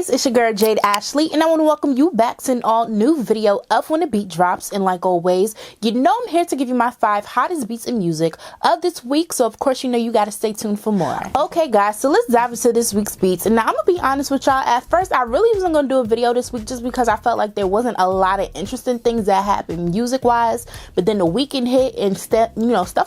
guys, it's your girl Jade Ashley, and I want to welcome you back to an all new video of When the Beat Drops. And like always, you know I'm here to give you my 5 hottest beats in music of this week, so of course you know you gotta stay tuned for more. Okay guys, so let's dive into this week's beats. And now I'm gonna be honest with y'all, at first I really wasn't gonna do a video this week just because I felt like there wasn't a lot of interesting things that happened music wise, but then the weekend hit and stuff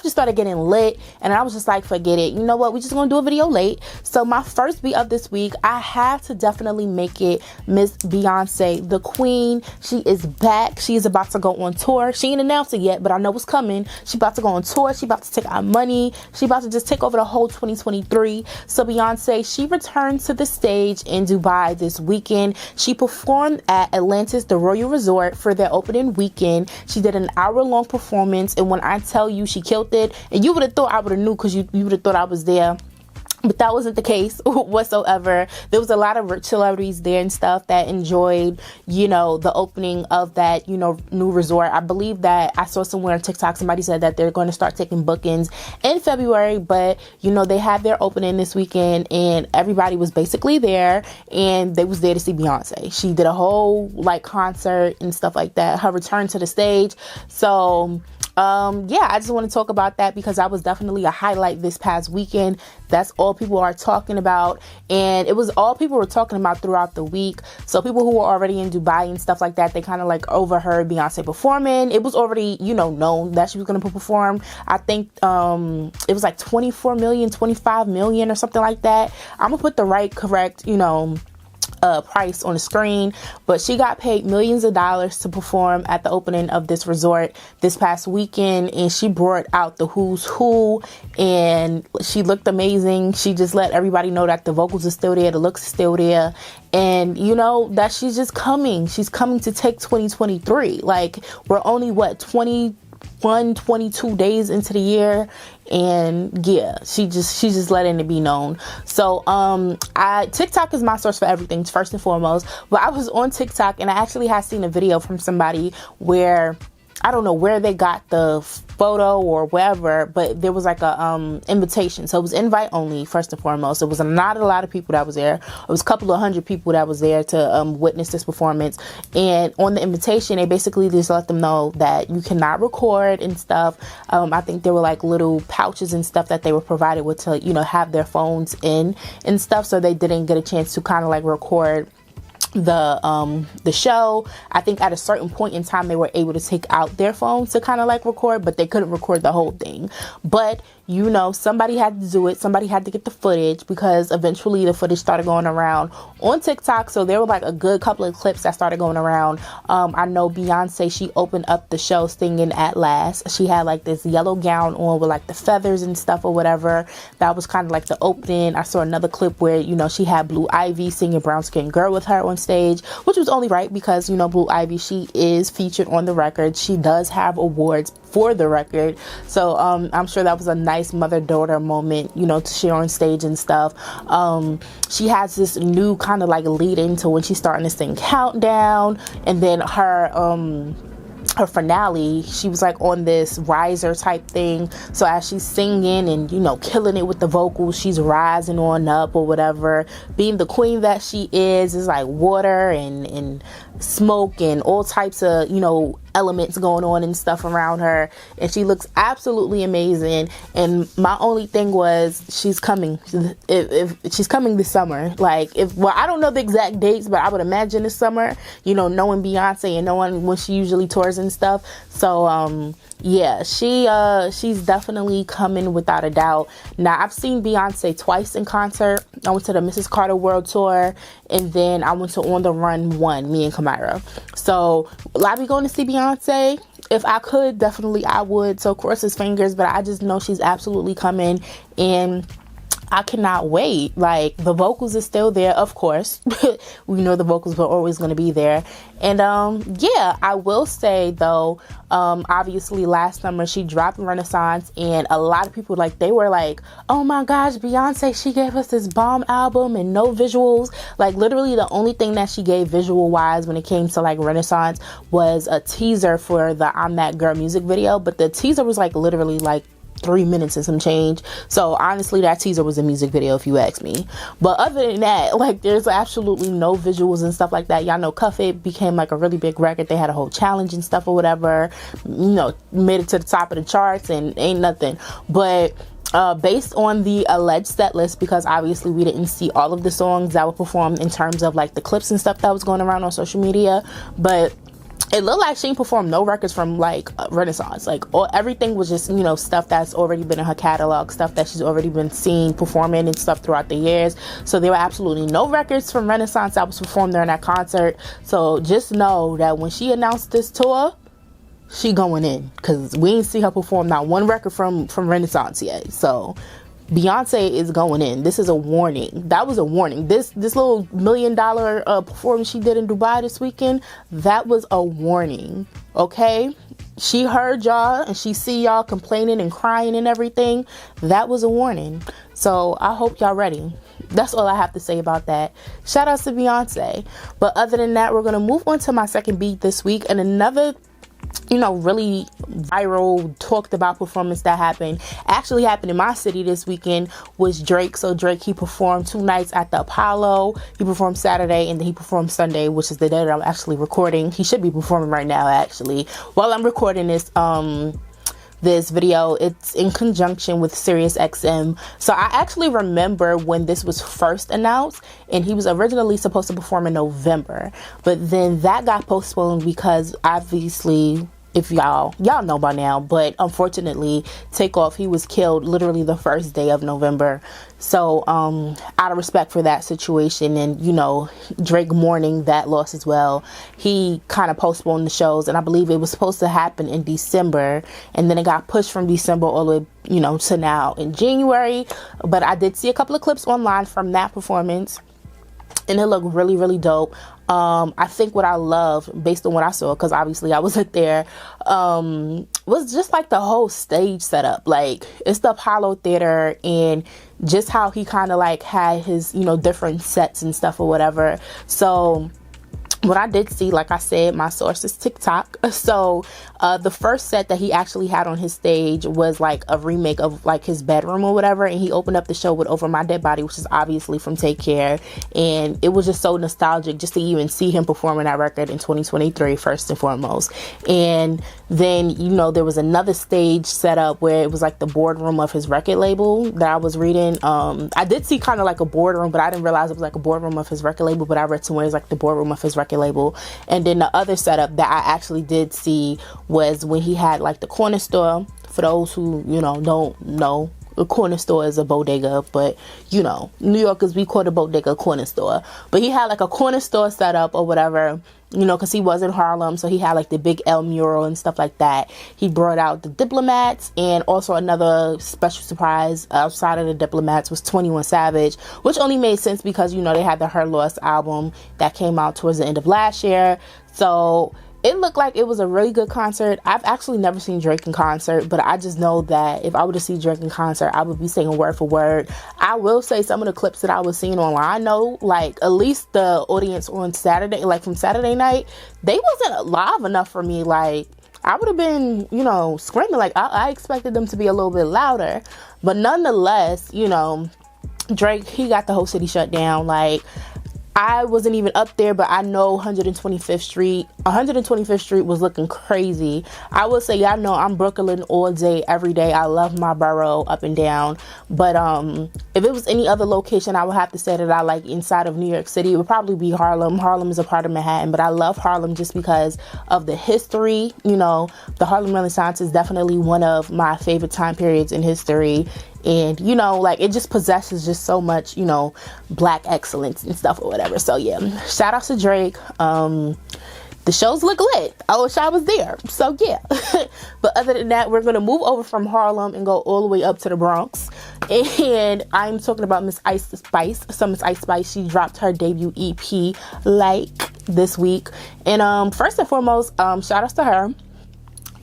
just started getting lit, and I was just like, forget it, you know what, we just gonna do a video late. So my first beat of this week, I have to definitely make it Miss Beyonce, the queen. She is back. She is about to go on tour. She ain't announced it yet, but I know it's coming. She about to go on tour. She about to take our money. She about to just take over the whole 2023. So Beyonce, she returned to the stage in Dubai this weekend. She performed at Atlantis, the Royal Resort, for their opening weekend. She did an hour-long performance, and when I tell you she killed it, and you would have thought I would have knew because you would have thought I was there. But that wasn't the case whatsoever. There was a lot of celebrities there and stuff that enjoyed, the opening of that, new resort. I believe that I saw somewhere on TikTok, somebody said that they're going to start taking bookings in February. But, they had their opening this weekend and everybody was basically there, and they was there to see Beyonce. She did a whole concert and stuff like that. Her return to the stage. So I just want to talk about that because that was definitely a highlight this past weekend. That's all people are talking about, and it was all people were talking about throughout the week. So people who were already in Dubai and stuff like that, they kind of overheard Beyonce performing. It was already, known that she was going to perform. I think it was 24 million, 25 million or something like that. I'm gonna put the correct, price on the screen, but she got paid millions of dollars to perform at the opening of this resort this past weekend, and she brought out the who's who, and she looked amazing. She just let everybody know that the vocals are still there, the looks are still there, and that she's just coming. She's coming to take 2023. We're only 22 days into the year, and yeah, she's just letting it be known. So TikTok is my source for everything, first and foremost. But I was on TikTok and I actually had seen a video from somebody where I don't know where they got the photo or wherever, but there was a invitation. So it was invite only, first and foremost. It was not a lot of people that was there. It was a couple of hundred people that was there to witness this performance. And on the invitation, they basically just let them know that you cannot record and stuff. I think there were little pouches and stuff that they were provided with to, have their phones in and stuff. So they didn't get a chance to kind of record the show. I think at a certain point in time they were able to take out their phones to kind of record, but they couldn't record the whole thing. But somebody had to do it. Somebody had to get the footage because eventually the footage started going around on TikTok. So there were a good couple of clips that started going around. I know Beyonce, she opened up the show singing At Last. She had this yellow gown on with the feathers and stuff or whatever. That was kind of the opening. I saw another clip where, she had Blue Ivy singing Brown Skin Girl with her on stage, which was only right because, Blue Ivy, she is featured on the record. She does have awards for the record. So I'm sure that was a nice mother-daughter moment, to share on stage and stuff. She has this new kind of lead into when she's starting to sing Countdown, and then her finale, she was on this riser type thing. So as she's singing and killing it with the vocals, she's rising on up or whatever. Being the queen that she is water and smoke and all types of elements going on and stuff around her, and she looks absolutely amazing. And my only thing was she's coming. If she's coming this summer, I don't know the exact dates, but I would imagine this summer, knowing Beyonce and knowing when she usually tours and stuff. So yeah, she's definitely coming without a doubt. Now I've seen Beyonce twice in concert. I went to the Mrs. Carter World Tour, and then I went to On the Run 1, me and Kamara. So will I be going to see Beyonce? If I could, definitely I would. So cross his fingers, but I just know she's absolutely coming, and I cannot wait. The vocals are still there, of course. We know the vocals were always going to be there. And yeah, I will say though, obviously last summer she dropped Renaissance, and a lot of people they were oh my gosh, Beyonce, she gave us this bomb album and no visuals. Literally the only thing that she gave visual wise when it came to Renaissance was a teaser for the I'm That Girl music video, but the teaser was literally 3 minutes and some change. So honestly, that teaser was a music video if you ask me. But other than that, like, there's absolutely no visuals and stuff like that. Y'all know Cuff It became like a really big record. They had a whole challenge and stuff or whatever, you know, made it to the top of the charts and ain't nothing. But based on the alleged set list, because obviously we didn't see all of the songs that were performed in terms of like the clips and stuff that was going around on social media, but it looked like she performed no records from like Renaissance. Like everything was just, you know, stuff that's already been in her catalog, stuff that she's already been seen performing and stuff throughout the years. So there were absolutely no records from Renaissance that was performed during that concert. So just know that when she announced this tour, she going in, because we ain't see her perform not one record from Renaissance yet. So Beyonce is going in. This is a warning. That was a warning. This little $1 million performance she did in Dubai this weekend, that was a warning. Okay, she heard y'all and she see y'all complaining and crying and everything. That was a warning. So I hope y'all ready. That's all I have to say about that. Shout out to Beyonce. But other than that, we're gonna move on to my second beat this week, and another, you know, really viral, talked about performance that actually happened in my city this weekend was Drake. So Drake, he performed 2 nights at the Apollo. He performed Saturday and then he performed Sunday, which is the day that I'm actually recording. He should be performing right now, actually, while I'm recording this video. It's in conjunction with SiriusXM. So I actually remember when this was first announced, and he was originally supposed to perform in November, but then that got postponed because obviously, if y'all know by now, but unfortunately Takeoff, he was killed literally the first day of November. So out of respect for that situation, and you know, Drake mourning that loss as well, he kind of postponed the shows, and I believe it was supposed to happen in December, and then it got pushed from December all the way, you know, to now in January. But I did see a couple of clips online from that performance, and it looked really, really dope. I think what I love, based on what I saw, because obviously I wasn't there, was just like the whole stage setup. Like, it's the Apollo Theater, and just how he kind of like had his, you know, different sets and stuff or whatever. So what I did see, like I said, my source is TikTok. So the first set that he actually had on his stage was like a remake of like his bedroom or whatever, and he opened up the show with Over My Dead Body, which is obviously from Take Care, and it was just so nostalgic just to even see him performing that record in 2023 first and foremost. And then, you know, there was another stage set up where it was like the boardroom of his record label that I was reading. I did see kind of like a boardroom, but I didn't realize it was like a boardroom of his record label, but I read somewhere it's like the boardroom of his record label. And then the other setup that I actually did see was when he had like the corner store. For those who, you know, don't know, a corner store is a bodega, but you know, New Yorkers, we call the bodega a corner store. But he had like a corner store set up or whatever, you know, because he was in Harlem, so he had like the big L mural and stuff like that. He brought out the Diplomats, and also another special surprise outside of the Diplomats was 21 Savage, which only made sense because, you know, they had the Her Loss album that came out towards the end of last year. So it looked like it was a really good concert. I've actually never seen Drake in concert, but I just know that if I were to see Drake in concert, I would be singing word for word. I will say some of the clips that I was seeing online, though, like at least the audience on Saturday, like from Saturday night, they wasn't live enough for me. Like, I would have been, you know, screaming. Like, I expected them to be a little bit louder. But nonetheless, you know, Drake, he got the whole city shut down. Like, I wasn't even up there, but I know 125th Street was looking crazy. I would say, y'all know I'm Brooklyn all day, every day. I love my borough up and down. But if it was any other location, I would have to say that I like inside of New York City, it would probably be Harlem. Harlem is a part of Manhattan, but I love Harlem just because of the history. You know, the Harlem Renaissance is definitely one of my favorite time periods in history. And, you know, like, it just possesses just so much, you know, black excellence and stuff or whatever. So, yeah, shout out to Drake. The shows look lit. I wish I was there. So, yeah. But other than that, we're going to move over from Harlem and go all the way up to the Bronx. And I'm talking about Miss Ice Spice. So, Miss Ice Spice, she dropped her debut EP, like, this week. And first and foremost, shout outs to her.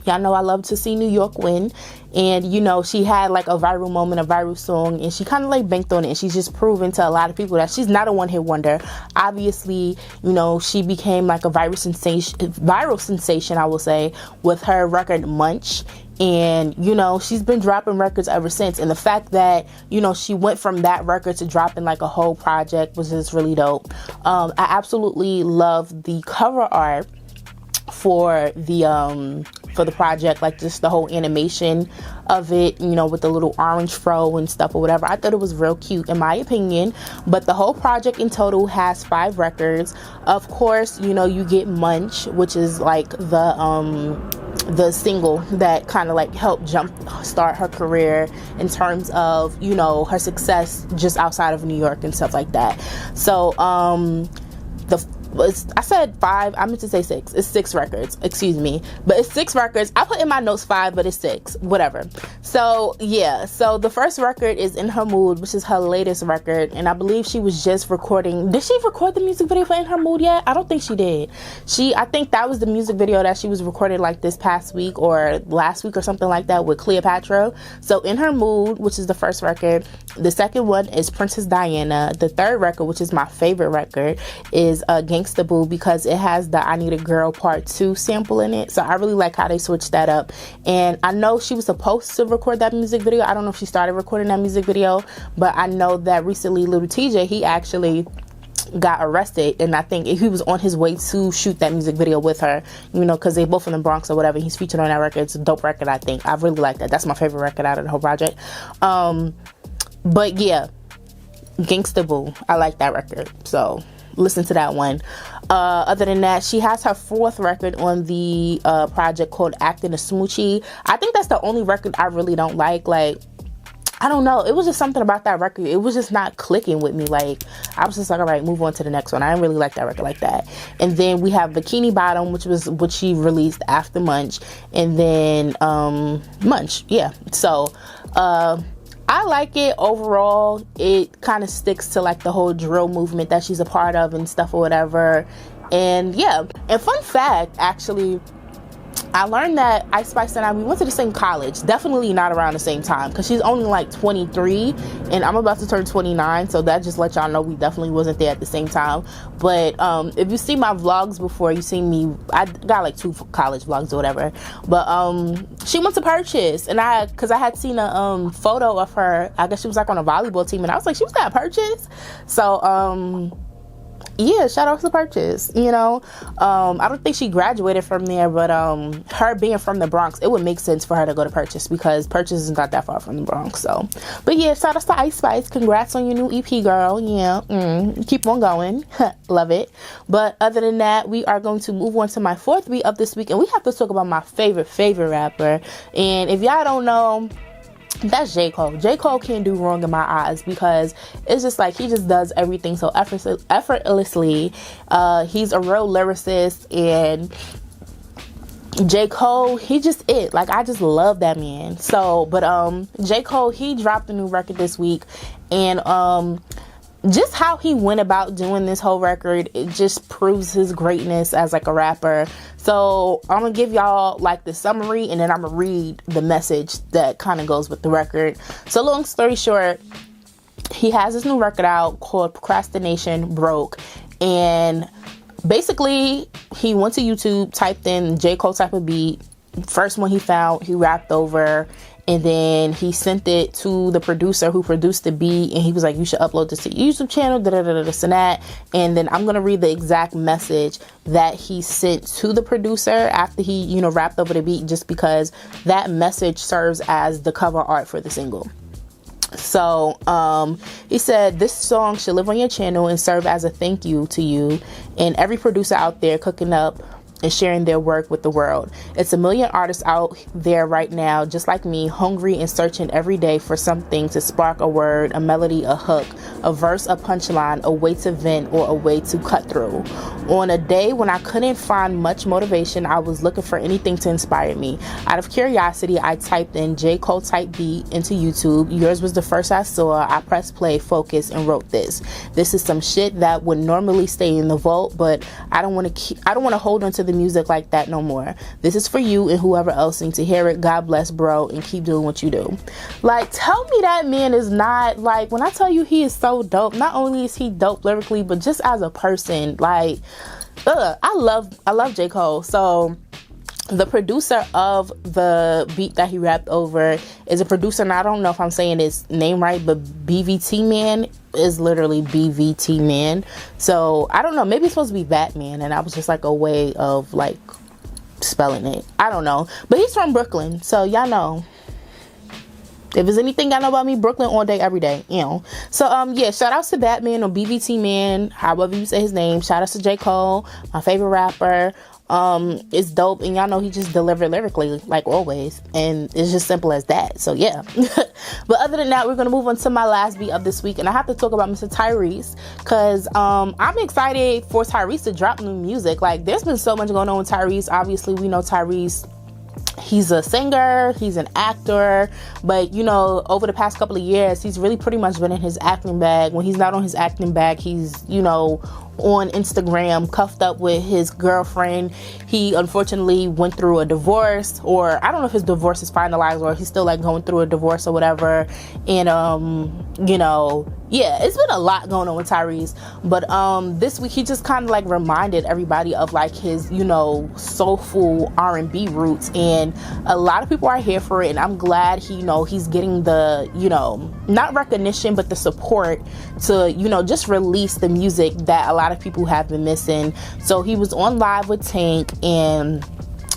Y'all know I love to see New York win. And, you know, she had like a viral moment, a viral song, and she kind of like banked on it. And she's just proven to a lot of people that she's not a one-hit wonder. Obviously, you know, she became like a viral sensation, I will say, with her record Munch. And, you know, she's been dropping records ever since. And the fact that, you know, she went from that record to dropping like a whole project was just really dope. I absolutely love the cover art for the project, like just the whole animation of it, you know, with the little orange fro and stuff or whatever. I thought it was real cute in my opinion. But the whole project in total has 5 records. Of course, you know, you get Munch, which is like the single that kind of like helped jump start her career in terms of, you know, her success just outside of New York and stuff like that. So I said 5, I meant to say 6. It's 6 records, excuse me, but it's 6 records. I put in my notes 5, but it's 6, whatever. So yeah, so the first record is In Her Mood, which is her latest record, and I believe she was just recording. Did she record the music video for In Her Mood yet? I don't think she did. I think that was the music video that she was recording like this past week or last week or something like that with Cleopatra. So In Her Mood, which is the first record. The second one is Princess Diana. The third record, which is my favorite record, is Gangsta Boo, because it has the I Need a Girl Part 2 sample in it. So I really like how they switched that up. And I know she was supposed to record that music video. I don't know if she started recording that music video, but I know that recently Little TJ, he actually got arrested, and I think he was on his way to shoot that music video with her, you know, because they both from the Bronx or whatever. He's featured on that record. It's a dope record, I think. I really like that. That's my favorite record out of the whole project. But yeah, Gangsta Boo, I like that record, so listen to that one. Other than that, she has her 4th record on the project called Acting a Smoochie. I think that's the only record I really don't like. Like, I don't know, it was just something about that record, it was just not clicking with me. Like, I was just like, all right, move on to the next one. I didn't really like that record like that. And then we have Bikini Bottom, which was what she released after Munch, and then Munch, yeah. So I like it overall. It kind of sticks to like the whole drill movement that she's a part of and stuff or whatever. And yeah, and fun fact, actually, I learned that Ice Spice and I, we went to the same college. Definitely not around the same time, because she's only like 23 and I'm about to turn 29, so that just let y'all know we definitely wasn't there at the same time. But if you see my vlogs before, you see me, I got like 2 college vlogs or whatever, but she went to Purchase, and because I had seen a photo of her. I guess she was like on a volleyball team, and I was like, she was at Purchase. So yeah, shout out to Purchase, you know. I don't think she graduated from there, but her being from the Bronx, it would make sense for her to go to Purchase, because Purchase is not that far from the Bronx. So, but yeah, shout out to Ice Spice. Congrats on your new EP, girl. Yeah, keep on going. Love it. But other than that, we are going to move on to my 4th beat of this week, and we have to talk about my favorite rapper. And if y'all don't know, that's J. Cole. J. Cole can't do wrong in my eyes, because it's just like he just does everything so effortlessly. He's a real lyricist, and J. Cole, he just it. Like, I just love that man. So, but J. Cole, he dropped a new record this week, and just how he went about doing this whole record, it just proves his greatness as like a rapper. So I'm gonna give y'all like the summary, and then I'm gonna read the message that kind of goes with the record. So long story short, he has this new record out called Procrastination, Broke, and basically he went to YouTube, typed in J. Cole type of beat, first one he found, he rapped over, and then he sent it to the producer who produced the beat, and he was like, you should upload this to your YouTube channel, this and that. And then I'm going to read the exact message that he sent to the producer after he, you know, rapped over the beat, just because that message serves as the cover art for the single. So he said, this song should live on your channel and serve as a thank you to you and every producer out there cooking up and sharing their work with the world. It's a million artists out there right now, just like me, hungry and searching every day for something to spark a word, a melody, a hook, a verse, a punchline, a way to vent, or a way to cut through. On a day when I couldn't find much motivation, I was looking for anything to inspire me. Out of curiosity, I typed in J. Cole type beat into YouTube. Yours was the first I saw. I pressed play, focused, and wrote this. This is some shit that would normally stay in the vault, but I don't want to hold on to the music like that no more. This is for you and whoever else needs to hear it. God bless, bro, and keep doing what you do. Like, tell me that man is not, like, when I tell you he is so dope, not only is he dope lyrically, but just as a person, like, I love J. Cole. So the producer of the beat that he rapped over is a producer, and I don't know if I'm saying his name right, but BVT Man is literally BVT Man. So I don't know, maybe it's supposed to be Batman, and that was just like a way of like spelling it. I don't know, but he's from Brooklyn, so y'all know. If there's anything y'all know about me, Brooklyn all day, every day, you know. So, yeah, shout outs to Batman or BVT Man, however you say his name. Shout outs to J. Cole, my favorite rapper. It's dope, and y'all know he just delivered lyrically, like always, and it's just simple as that. So, yeah. But other than that, we're going to move on to my last beat of this week, and I have to talk about Mr. Tyrese, because I'm excited for Tyrese to drop new music. Like, there's been so much going on with Tyrese. Obviously, we know Tyrese, he's a singer, he's an actor, but you know, over the past couple of years, he's really pretty much been in his acting bag. When he's not on his acting bag, he's, you know, on Instagram cuffed up with his girlfriend. He unfortunately went through a divorce, or I don't know if his divorce is finalized or he's still like going through a divorce or whatever. And you know, yeah, it's been a lot going on with Tyrese. But this week he just kind of like reminded everybody of like his, you know, soulful R&B roots, and a lot of people are here for it, and I'm glad he, you know, he's getting the, you know, not recognition but the support to, you know, just release the music that a lot of people have been missing. So he was on live with Tank, and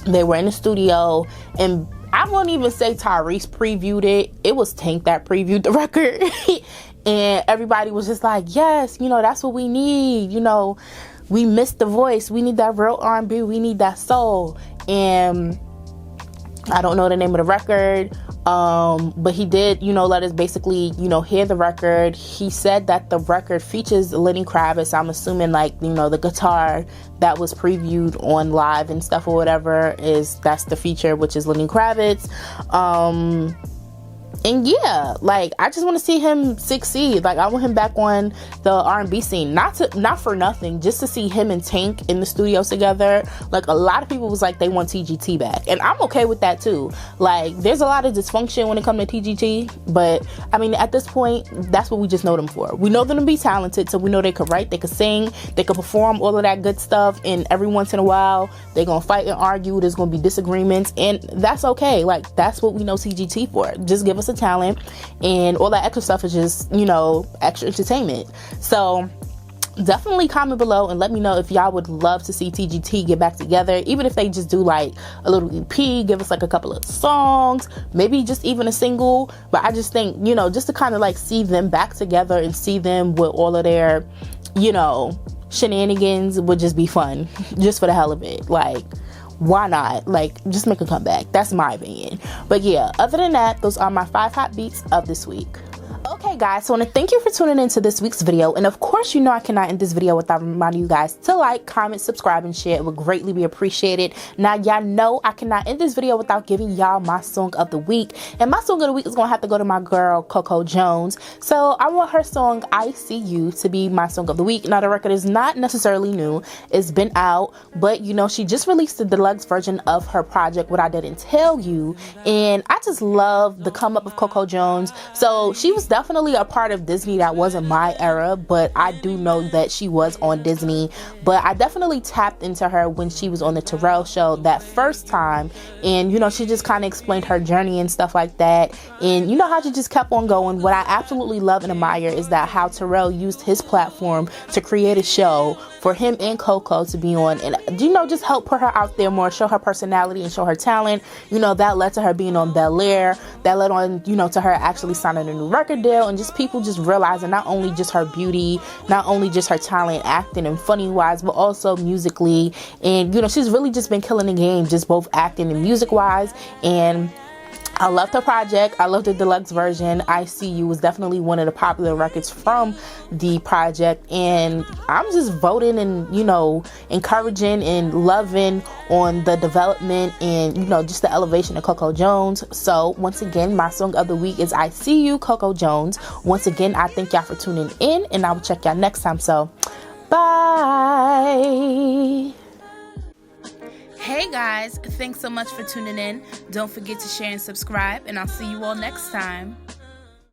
they were in the studio, and I won't even say Tyrese previewed it. It was Tank that previewed the record. And everybody was just like, yes, you know, that's what we need. You know, we missed the voice. We need that real R&B. We need that soul. And I don't know the name of the record, but he did, you know, let us basically, you know, hear the record. He said that the record features Lenny Kravitz. I'm assuming like, you know, the guitar that was previewed on live and stuff or whatever that's the feature, which is Lenny Kravitz. And yeah, like, I just want to see him succeed. Like, I want him back on the R&B scene. Not for nothing, just to see him and Tank in the studios together. Like, a lot of people was like, they want TGT back. And I'm okay with that, too. Like, there's a lot of dysfunction when it comes to TGT. But, I mean, at this point, that's what we just know them for. We know them to be talented, so we know they could write, they could sing, they could perform, all of that good stuff. And every once in a while, they're going to fight and argue. There's going to be disagreements. And that's okay. Like, that's what we know TGT for. Just give us a talent, and all that extra stuff is just, you know, extra entertainment. So definitely comment below and let me know if y'all would love to see TGT get back together, even if they just do like a little EP, give us like a couple of songs, maybe just even a single. But I just think, you know, just to kind of like see them back together and see them with all of their, you know, shenanigans would just be fun, just for the hell of it. Like, why not? Like, just make a comeback. That's my opinion. But yeah, other than that, those are my 5 hot beats of this week. Okay guys, so I want to thank you for tuning into this week's video, and of course you know I cannot end this video without reminding you guys to like, comment, subscribe, and share. It would greatly be appreciated. Now y'all know I cannot end this video without giving y'all my song of the week, and my song of the week is gonna have to go to my girl Coco Jones. So I want her song I See You to be my song of the week. Now the record is not necessarily new, it's been out, but you know, she just released the deluxe version of her project What I Didn't Tell You, and I just love the come up of Coco Jones. So she was definitely a part of Disney that wasn't my era, but I do know that she was on Disney. But I definitely tapped into her when she was on the Terrell show that first time, and you know, she just kind of explained her journey and stuff like that, and you know how she just kept on going. What I absolutely love and admire is that how Terrell used his platform to create a show for him and Coco to be on, and you know, just help put her out there more, show her personality and show her talent. You know, that led to her being on Bel-Air, that led on, you know, to her actually signing a new record deal, and just people just realizing not only just her beauty, not only just her talent acting and funny wise, but also musically. And you know, she's really just been killing the game, just both acting and music wise. And I loved her project. I loved the deluxe version. I See You was definitely one of the popular records from the project, and I'm just voting and, you know, encouraging and loving on the development and, you know, just the elevation of Coco Jones. So once again, my song of the week is I See You, Coco Jones. Once again, I thank y'all for tuning in, and I will check y'all next time. So bye. Hey guys, thanks so much for tuning in. Don't forget to share and subscribe, and I'll see you all next time.